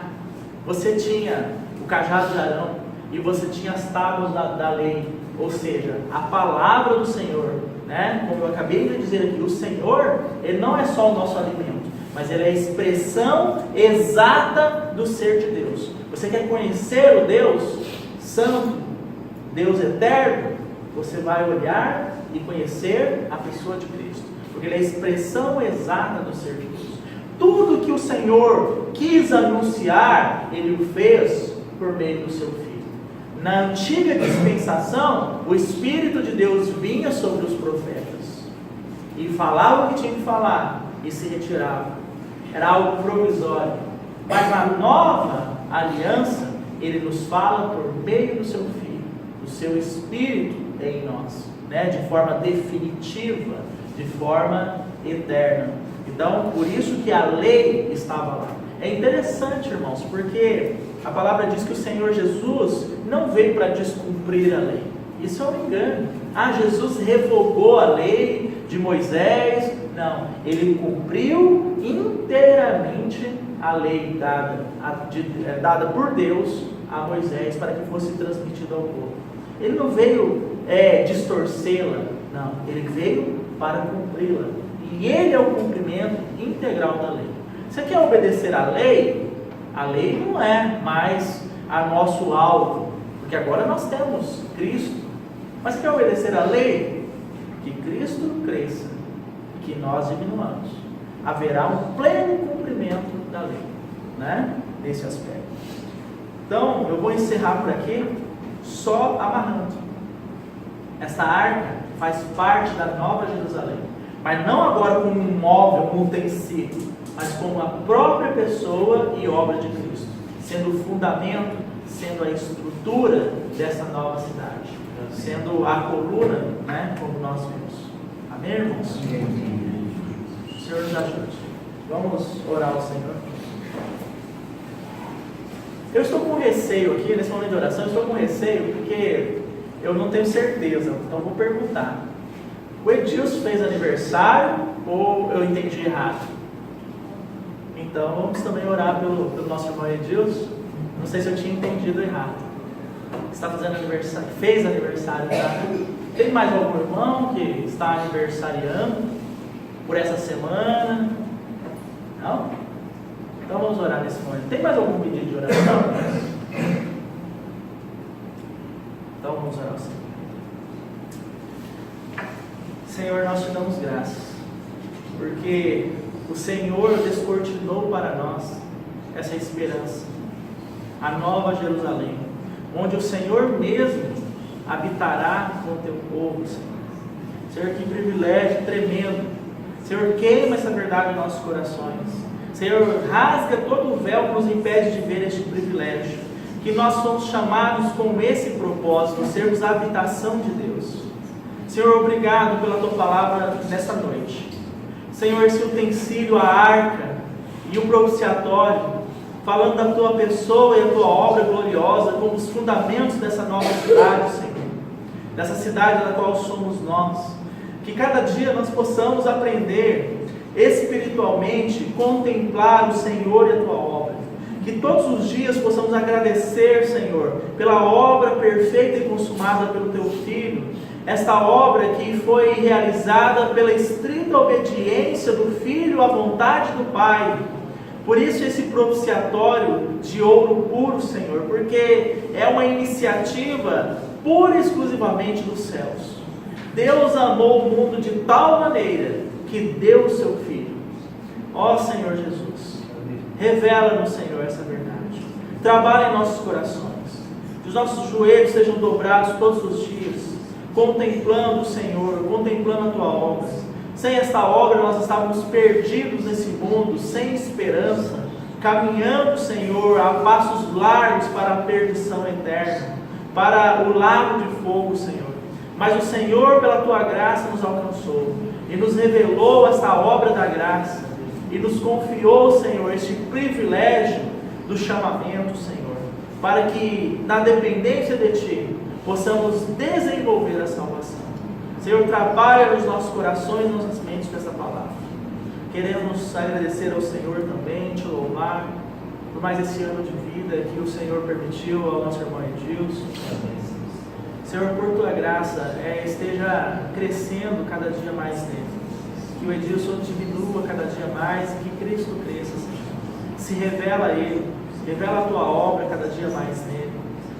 você tinha o cajado de Arão, e você tinha as tábuas da lei, ou seja, a palavra do Senhor, né? Como eu acabei de dizer aqui, o Senhor, ele não é só o nosso alimento, mas ele é a expressão exata do ser de Deus. Você quer conhecer o Deus Santo, Deus Eterno? Você vai olhar e conhecer a pessoa de Cristo, porque ele é a expressão exata do ser de Deus. Tudo que o Senhor quis anunciar, ele o fez por meio do seu Filho. Na antiga dispensação, o Espírito de Deus vinha sobre os profetas e falava o que tinha que falar e se retirava. Era algo provisório. Mas na nova aliança, ele nos fala por meio do seu Filho, o seu Espírito em nós, né? De forma definitiva, de forma eterna. Então, por isso que a lei estava lá. É interessante, irmãos, porque a palavra diz que o Senhor Jesus não veio para descumprir a lei. Isso é um engano. Jesus revogou a lei de Moisés. Não, ele cumpriu inteiramente a lei dada por Deus a Moisés para que fosse transmitida ao povo. Ele não veio distorcê-la, não, ele veio para cumpri-la. E ele é o cumprimento integral da lei. Você quer obedecer à lei? A lei não é mais a nosso alvo, porque agora nós temos Cristo. Mas você quer obedecer à lei? Que Cristo cresça, que nós diminuamos. Haverá um pleno cumprimento da lei, né? Nesse aspecto. Então, eu vou encerrar por aqui, só amarrando. Essa arca faz parte da Nova Jerusalém, mas não agora como um móvel, um utensílio, mas como a própria pessoa e obra de Cristo, sendo o fundamento, sendo a estrutura dessa nova cidade, sendo a coluna, né, como nós vemos. Amém, irmãos? O Senhor nos ajude. Vamos orar ao Senhor. Eu estou com receio aqui, nesse momento de oração, eu estou com receio porque eu não tenho certeza, então vou perguntar. O Edilson fez aniversário ou eu entendi errado? Então vamos também orar pelo nosso irmão Edilson. Não sei se eu tinha entendido errado. Está fazendo aniversário, fez aniversário, tá? Tem mais algum irmão que está aniversariando por essa semana? Não? Então vamos orar nesse momento. Tem mais algum pedido de oração? Então vamos orar, Senhor. Senhor, nós te damos graças, porque o Senhor descortinou para nós essa esperança, a nova Jerusalém, onde o Senhor mesmo habitará com o teu povo, Senhor. Senhor, que privilégio tremendo. Senhor, queima essa verdade em nossos corações. Senhor, rasga todo o véu que nos impede de ver este privilégio, que nós somos chamados com esse propósito, sermos a habitação de Deus. Senhor, obrigado pela tua palavra nesta noite. Senhor, esse utensílio, a arca e o propiciatório, falando da tua pessoa e a tua obra gloriosa como os fundamentos dessa nova cidade, Senhor, dessa cidade da qual somos nós. Que cada dia nós possamos aprender espiritualmente, contemplar o Senhor e a tua obra. Que todos os dias possamos agradecer, Senhor, pela obra perfeita e consumada pelo teu Filho, esta obra que foi realizada pela estrita obediência do Filho à vontade do Pai. Por isso esse propiciatório de ouro puro, Senhor, porque é uma iniciativa pura e exclusivamente dos céus. Deus amou o mundo de tal maneira que deu o seu Filho. Ó Senhor Jesus, revela-nos, Senhor, essa verdade. trabalhe em nossos corações. Que os nossos joelhos sejam dobrados todos os dias, contemplando o Senhor, contemplando a Tua obra. Sem esta obra nós estávamos perdidos nesse mundo, sem esperança, caminhando, Senhor, a passos largos para a perdição eterna, para o lago de fogo, Senhor. Mas o Senhor, pela Tua graça, nos alcançou e nos revelou esta obra da graça e nos confiou, Senhor, este privilégio do chamamento, Senhor, para que, na dependência de Ti, possamos desenvolver a salvação. Senhor, trabalha nos nossos corações e nas nossas mentes com essa palavra. Queremos agradecer ao Senhor também, Te louvar por mais esse ano de vida que o Senhor permitiu ao nosso irmão Edilson. Senhor, por Tua graça, esteja crescendo cada dia mais nele. Que o Edilson diminua cada dia mais e que Cristo cresça, Senhor. Se revela a Ele, revela a Tua obra cada dia mais nele.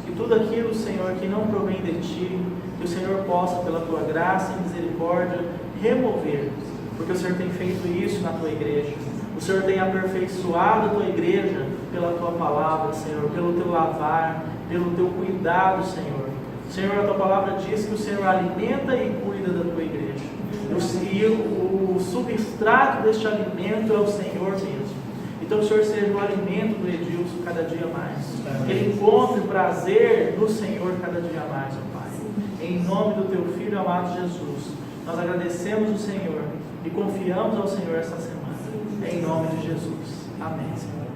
Que tudo aquilo, Senhor, que não provém de Ti, que o Senhor possa, pela Tua graça e misericórdia, remover. Porque o Senhor tem feito isso na Tua igreja. O Senhor tem aperfeiçoado a Tua igreja pela Tua palavra, Senhor, pelo Teu lavar, pelo Teu cuidado, Senhor. Senhor, a Tua palavra diz que o Senhor alimenta e cuida da Tua igreja. E o substrato deste alimento é o Senhor mesmo. Então o Senhor seja o alimento do Edilson cada dia mais. Que ele encontre prazer no Senhor cada dia mais, ó Pai. Em nome do Teu Filho amado Jesus, nós agradecemos o Senhor e confiamos ao Senhor essa semana. Em nome de Jesus. Amém, Senhor.